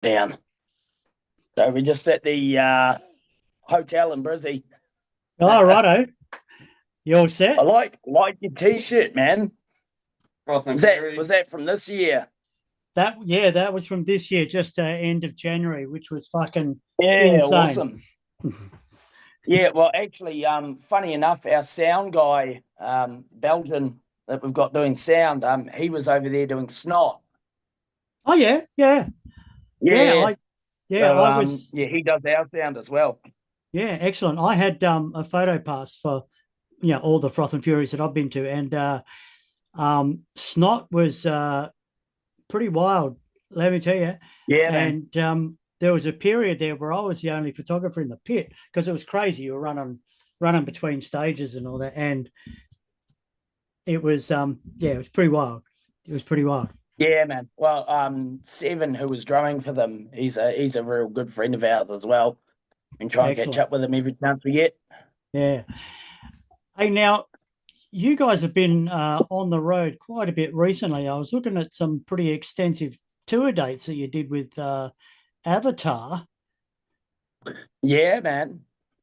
down. So we're just at the hotel in Brizzy. Oh, righto. You all set? I like your t-shirt, man. Froth and Was that Fury. was that from this year? That was from this year, just end of January, which was fucking Yeah, insane. awesome. Yeah, well, actually, funny enough, our sound guy, Belgian that we've got doing sound, he was over there doing snot. Oh yeah, yeah, yeah. Yeah, so I was yeah, he does our sound as well. yeah, excellent. I had a photo pass for all the Froth and Furies that I've been to, and Snot was pretty wild, let me tell you. Yeah, man. And there was a period there where I was the only photographer in the pit because it was crazy. You were running between stages and all that, and it was yeah, it was pretty wild. It was pretty wild. Yeah, man. Well, Seven, who was drumming for them, he's a real good friend of ours as well. Been trying to catch Excellent. up with him every chance we get. Yeah. Hey, now you guys have been on the road quite a bit recently. I was looking at some pretty extensive tour dates that you did with Avatar. Yeah, man.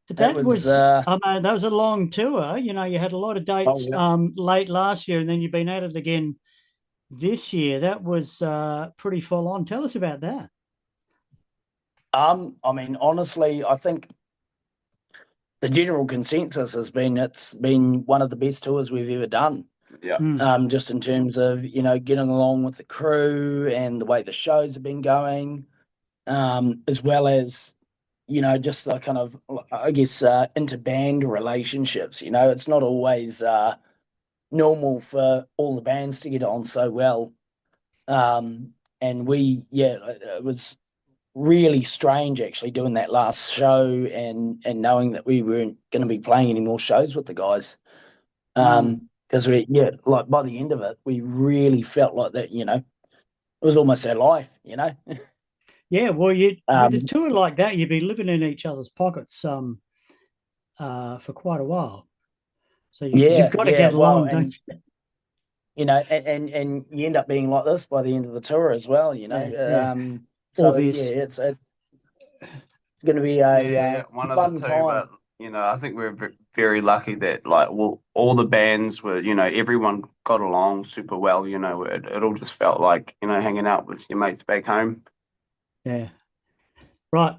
It That was was, that was a long tour. You had a lot of oh dates yeah. late last year, and then you've been at it again this year. That was pretty full on. Tell us about that. I mean, honestly, I think the general consensus has been it's been one of the best tours we've ever done. Yeah. Mm, Just in terms of, getting along with the crew and the way the shows have been going, as well as, just the kind of, I guess, inter-band relationships. It's not always normal for all the bands to get on so well. And it was really strange actually doing that last show and knowing that we weren't going to be playing any more shows with the guys. mm. Because like by the end of it, we really felt like that, it was almost our life. Yeah, well, you with a Um, tour like that, you'd be living in each other's pockets for quite a while. So you've yeah, got to yeah. get Well, along, don't and you? and you end up being like this by the end of the tour as well. Yeah, yeah. All So yeah, this. it's going to be a Yeah, one of the fun two, time. but I think we're very lucky that like well, all the bands were, everyone got along super well. It all just felt like hanging out with your mates back home. Yeah. Right.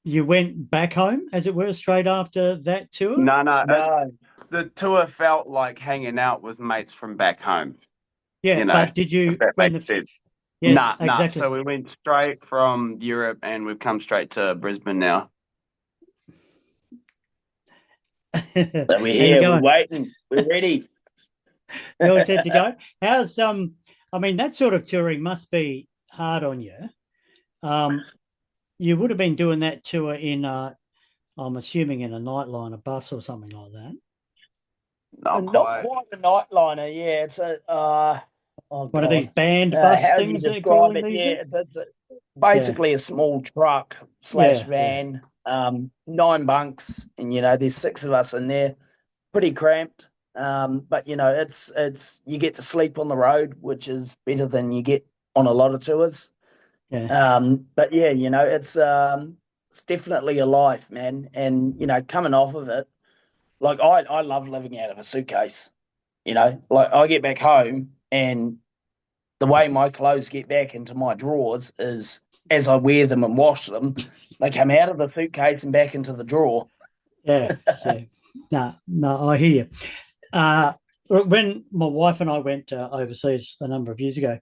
You went back home, as it were, straight after that tour? No, no, No, the tour felt like hanging out with mates from back home. Yeah, but did If you that when makes the sense. yes, Nah, nah. exactly. So we went straight from Europe and we've come straight to Brisbane now. so we're How you here. We're going? waiting. We're ready. You always said to go. How's I mean that sort of touring must be hard on you. Um you would have been doing that tour in I'm assuming in a nightliner bus or something like that. Not Not quite. quite a nightliner. Yeah, it's a oh One of these god, band bus how do you things they're describe calling it? these? Yeah, Yeah, basically a small truck slash yeah, yeah, van. 9 bunks, and there's six of us in there. Pretty cramped. But it's you get to sleep on the road, which is better than you get on a lot of tours. yeah. But yeah, it's definitely a life, man. And coming off of it, like I love living out of a suitcase. Like I get back home and the way my clothes get back into my drawers is as I wear them and wash them, they come out of the suitcase and back into the drawer. Yeah, yeah. No, no, I hear you. When my wife and I went overseas a number of years ago,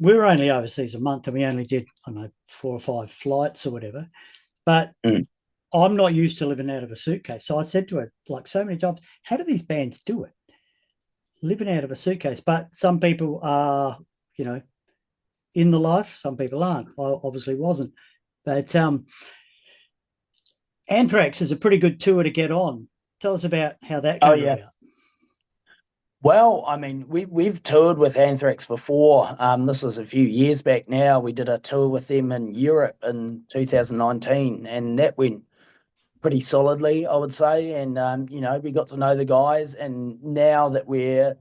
we were only overseas a month and we only did, I don't know, 4 or 5 flights or whatever. But Mm. I'm not used to living out of a suitcase. So I said to her, like so many times, how do these bands do it? Living out of a suitcase. But some people are, you know, in the life, some people aren't. I obviously wasn't. But Anthrax is a pretty good tour to get on. Tell us about how that Oh came yeah. about. Well, I mean, we've toured with Anthrax before. This was a few years back now. We did a tour with them in Europe in 2019, and that went pretty solidly, I would say. And we got to know the guys. And now that we're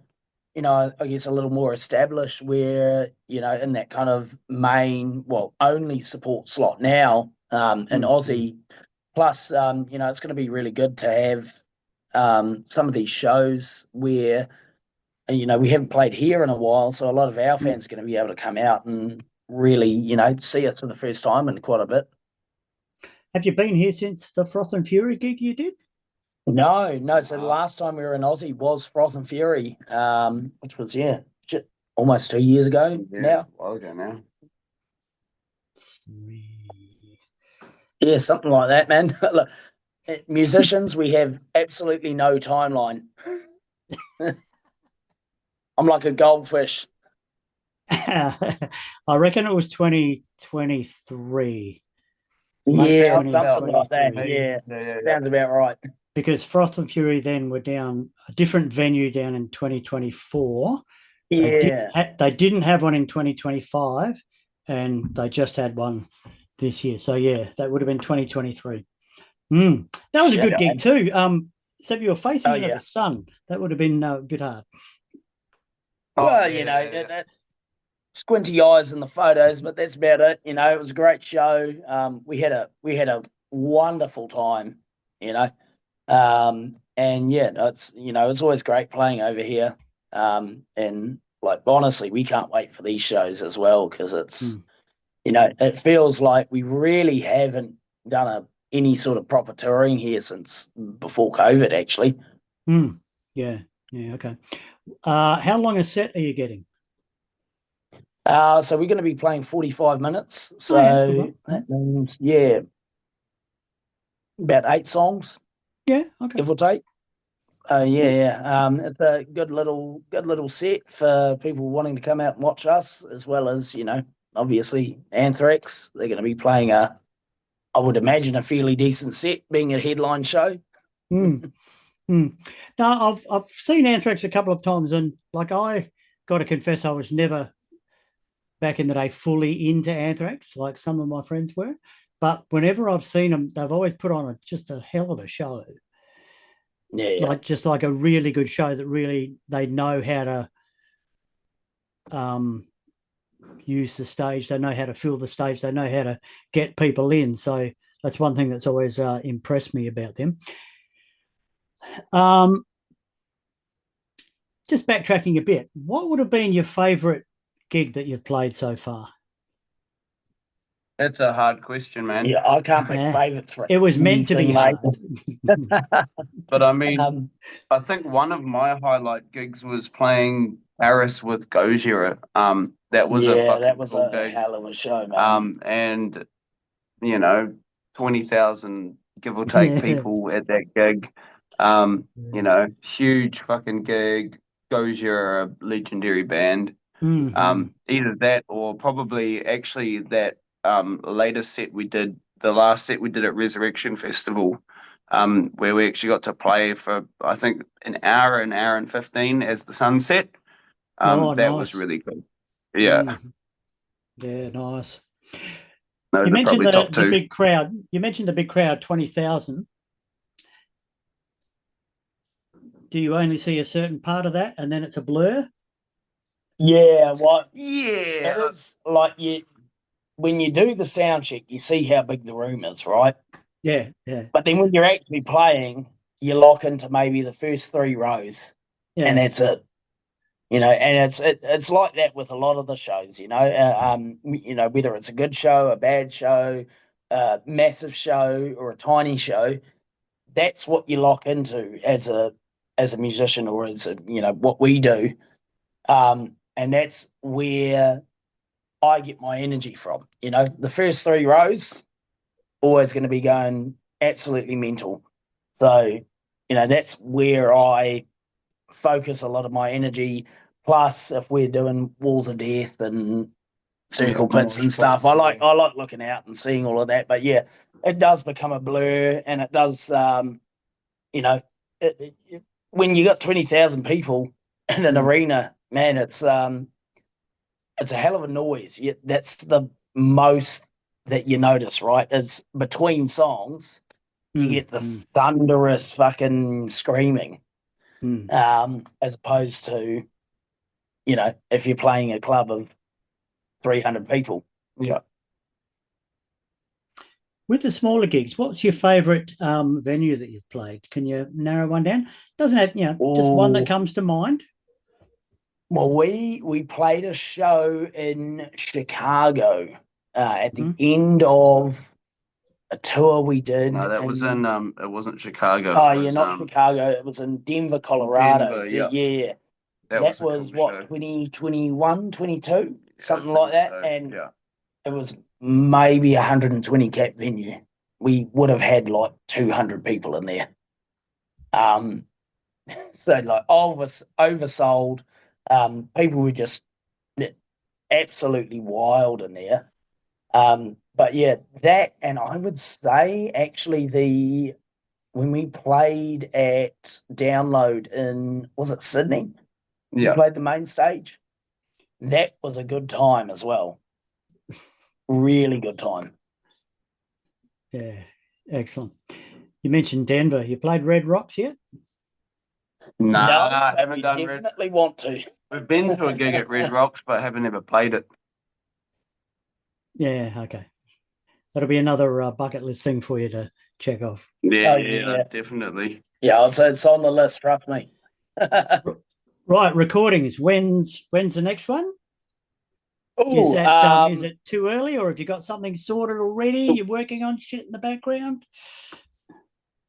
I guess a little more established where, in that kind of main, well, only support slot now, in Aussie. Plus, it's going to be really good to have some of these shows where, we haven't played here in a while, so a lot of our fans are going to be able to come out and really, see us for the first time in quite a bit. Have you been here since the Froth and Fury gig you did? No. So the last time we were in Aussie was Froth and Fury, which was, almost 2 years ago now. A while ago now. Yeah, something like that, man. Look, musicians, we have absolutely no timeline. I'm like a goldfish. I reckon it was 2023. Yeah, something like that. Yeah, sounds about right. Because Froth and Fury then were down a different venue down in 2024. Yeah. They didn't have one in 2025, and they just had one this year. So, yeah, that would have been 2023. That was a good gig too. So if you were facing the sun, that would have been a bit hard. Well, squinty eyes in the photos, but that's about it. It was a great show. We had a wonderful time. And it's always great playing over here. And like honestly, we can't wait for these shows as well because it's it feels like we really haven't done any sort of proper touring here since before COVID, actually. Yeah, okay. How long a set are you getting? So we're going to be playing 45 minutes. So that means, about 8 songs. Yeah, okay. Give or take. It's a good little set for people wanting to come out and watch us, as well as, obviously Anthrax. They're going to be playing I would imagine, a fairly decent set, being a headline show. Now, I've seen Anthrax a couple of times, and like I got to confess, I was never back in the day fully into Anthrax, like some of my friends were. But whenever I've seen them, they've always put on just a hell of a show. Yeah. Like a really good show that really they know how to use the stage. They know how to fill the stage. They know how to get people in. So that's one thing that's always impressed me about them. Just backtracking a bit, what would have been your favourite gig that you've played so far? That's a hard question, man. Yeah, I can't pick favourites. It was meant to be hard. But I mean, I think one of my highlight gigs was playing Paris with Gojira. That was a gig. Hell of a show, man. And 20,000 give or take people at that gig. Huge fucking gig. Gojira, a legendary band. Either that or probably actually that latest set we did, the last set we did at Resurrection Festival, where we actually got to play for, I think, an hour and 15 as the sun set. That nice. was really good. Yeah. Yeah, nice. Those you mentioned the big crowd. You mentioned the big crowd, 20,000. Do you only see a certain part of that and then it's a blur? Yeah, it is like when you do the sound check, you see how big the room is, right? Yeah. But then when you're actually playing, you lock into maybe the first 3 rows, and that's it. And it's like that with a lot of the shows. Whether it's a good show, a bad show, a massive show, or a tiny show, that's what you lock into as a musician, or as what we do. And that's where I get my energy from. The first 3 rows, always going to be going absolutely mental. So, that's where I focus a lot of my energy. Plus, if we're doing Walls of Death and circle pits and stuff, I like looking out and seeing all of that. But yeah, it does become a blur, and it does, when you got 20,000 people in an arena, man, it's a hell of a noise. That's the most that you notice, right? Is between songs, you get the thunderous fucking screaming, as opposed to if you're playing a club of 300 people. Yeah. With the smaller gigs, what's your favourite venue that you've played? Can you narrow one down? Doesn't have, just one that comes to mind. Well, we played a show in Chicago at the end of a tour we did. No, that was in it wasn't Chicago. Oh, It was, not Chicago. It was in Denver, Colorado. Denver, yeah. Yeah. That was cool what, show. 2021, 22, something I like that. so. And yeah. It was maybe 120 cap venue. We would have had like 200 people in there. So like oversold. People were just absolutely wild in there. But yeah, that, and I would say actually when we played at Download in, was it Sydney? Yeah. We played the main stage. That was a good time as well. Really good time. Yeah, excellent. You mentioned Denver. You played Red Rocks yet? No, I haven't done definitely want to. We've been to a gig at Red Rocks, but haven't ever played it. Yeah, okay. That'll be another bucket list thing for you to check off. Yeah, definitely. Yeah, I'd say it's on the list, trust me. Right, recordings. When's the next one? Ooh, is it too early, or have you got something sorted already? You're working on shit in the background?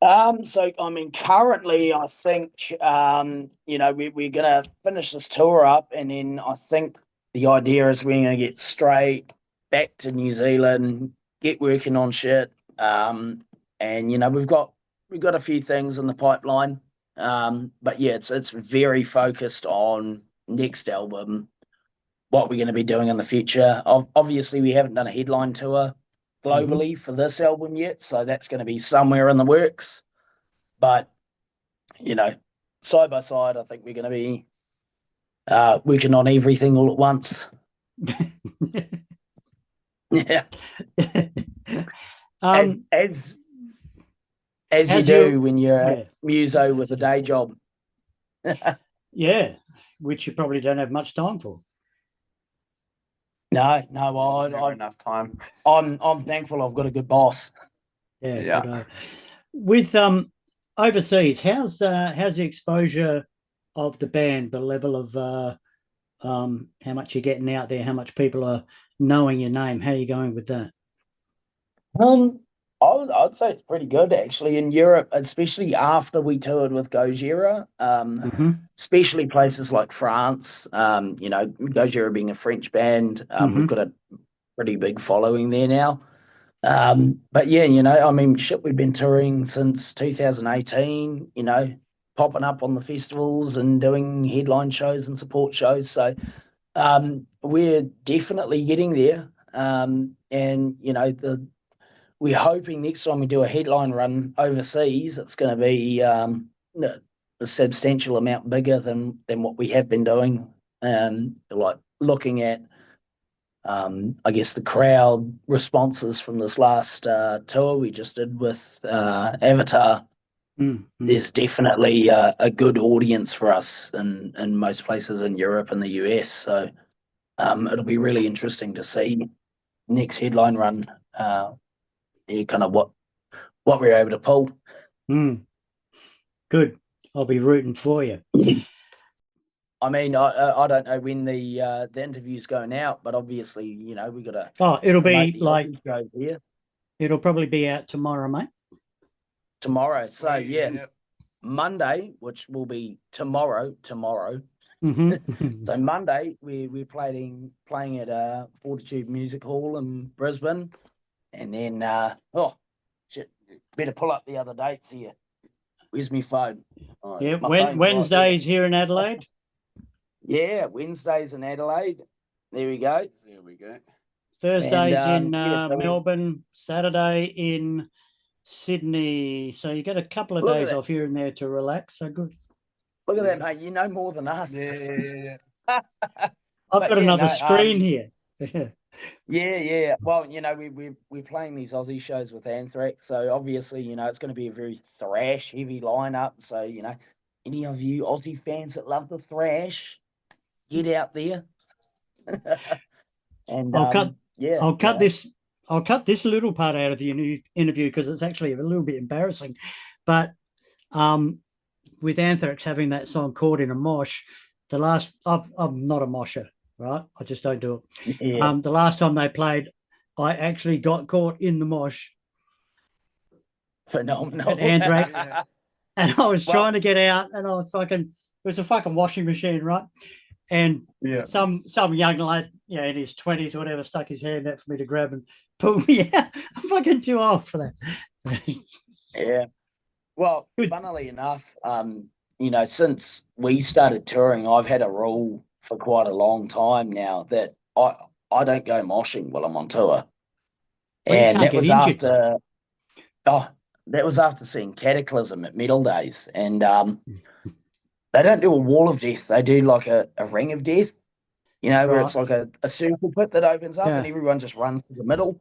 So I mean, currently, I think we're gonna finish this tour up, and then I think the idea is we're gonna get straight back to New Zealand, get working on shit. And we've got a few things in the pipeline. But yeah, it's very focused on next album, what we're going to be doing in the future. Obviously, we haven't done a headline tour globally for this album yet, so that's going to be somewhere in the works. But side by side, I think we're going to be working on everything all at once. Yeah. As you do when you're a muso with a day job. Yeah, which you probably don't have much time for. No, I never enough time. I'm thankful I've got a good boss. Yeah. With overseas, how's the exposure of the band, the level of how much you're getting out there, how much people are knowing your name? How are you going with that? I'd say it's pretty good actually in Europe, especially after we toured with Gojira. Especially places like France. Gojira being a French band, we've got a pretty big following there now. But yeah, I mean, we've been touring since 2018. Popping up on the festivals and doing headline shows and support shows. So we're definitely getting there. And we're hoping next time we do a headline run overseas, it's going to be a substantial amount bigger than what we have been doing. Like looking at, I guess, the crowd responses from this last tour we just did with Avatar. There's definitely a good audience for us in most places in Europe and the US. So it'll be really interesting to see next headline run. Kind of what we're able to pull. Good. I'll be rooting for you. I mean, I don't know when the interview's going out, but obviously, we got to. Oh, it'll be like here. It'll probably be out tomorrow, mate. Tomorrow, so yeah. Monday, which will be tomorrow. So Monday, we're playing at Fortitude Music Hall in Brisbane, and then better pull up the other dates here. Where's my phone? Wednesdays here in Adelaide. Yeah, Wednesdays in Adelaide. There we go. Thursdays in Melbourne. Saturday in Sydney. So you get a couple of days off here and there to relax. So good. Look at that, mate. You know more than us. Yeah. I've got another screen here. Yeah. Well, we're playing these Aussie shows with Anthrax, so obviously, it's going to be a very thrash heavy lineup. So, any of you Aussie fans that love the thrash, get out there. And I'll cut yeah. this little part out of the interview because it's actually a little bit embarrassing. But with Anthrax having that song Caught in a Mosh, I'm not a mosher, right? I just don't do it. Yeah. The last time they played, I actually got caught in the mosh. Phenomenal. At Anthrax. And I was trying to get out, and I was it was a fucking washing machine, right? And some young lad, in his 20s or whatever, stuck his hand out for me to grab and pull me out. I'm fucking too old for that. Yeah. Well, funnily enough, since we started touring, I've had a rule for quite a long time now that I don't go moshing while I'm on tour. And that was after seeing Cataclysm at Metal Days. And they don't do a wall of death. They do like a ring of death, where it's like a circle pit that opens up and everyone just runs to the middle.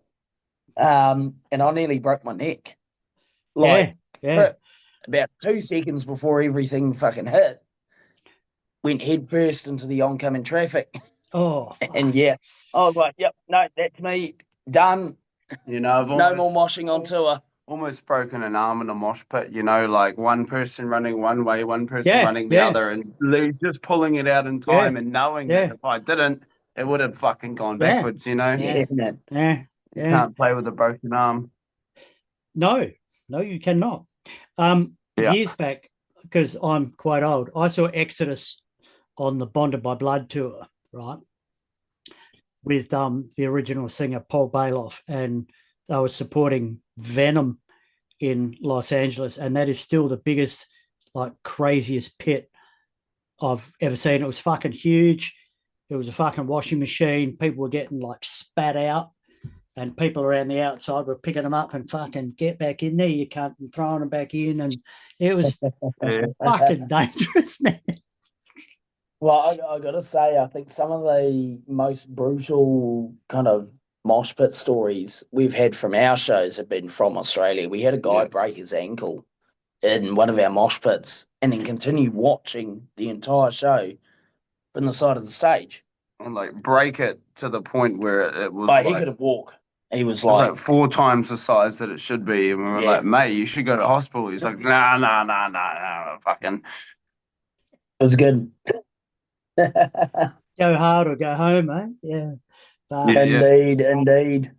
And I nearly broke my neck. About 2 seconds before everything fucking hit, went head first into the oncoming traffic. Oh, fuck. And I was like, yep, no, that's me, done. I've no more moshing on tour. Almost broken an arm in a mosh pit, like one person running one way, one person running the other, and just pulling it out in time and knowing that if I didn't, it would have fucking gone backwards, You can't play with a broken arm. No, you cannot. Years back, because I'm quite old, I saw Exodus on the Bonded by Blood tour, right, with the original singer Paul Bailoff, and I was supporting Venom in Los Angeles, and that is still the biggest, craziest pit I've ever seen. It was fucking huge. It was a fucking washing machine. People were getting spat out, and people around the outside were picking them up and fucking get back in there, you can't, and throwing them back in, and it was fucking dangerous, man. Well, I got to say, I think some of the most brutal kind of mosh pit stories we've had from our shows have been from Australia. We had a guy break his ankle in one of our mosh pits and then continue watching the entire show from the side of the stage. And break it to the point where it was he couldn't walk. He was 4 times the size that it should be. And we were like, mate, you should go to hospital. He's like, nah, fucking. It was good. Go hard or go home, eh? Yeah. Indeed.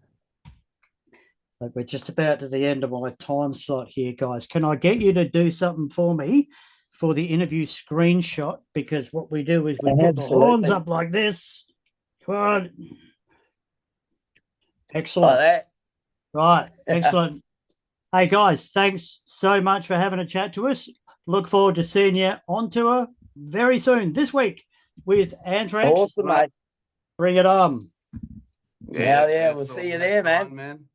We're just about to the end of my time slot here, guys. Can I get you to do something for me for the interview screenshot? Because what we do is we put the horns up like this. Come on. Excellent. Like that. Right. Excellent. Hey, guys, thanks so much for having a chat to us. Look forward to seeing you on tour very soon this week with Anthrax. Awesome, mate. Bring it on. Yeah, we'll see you there, man.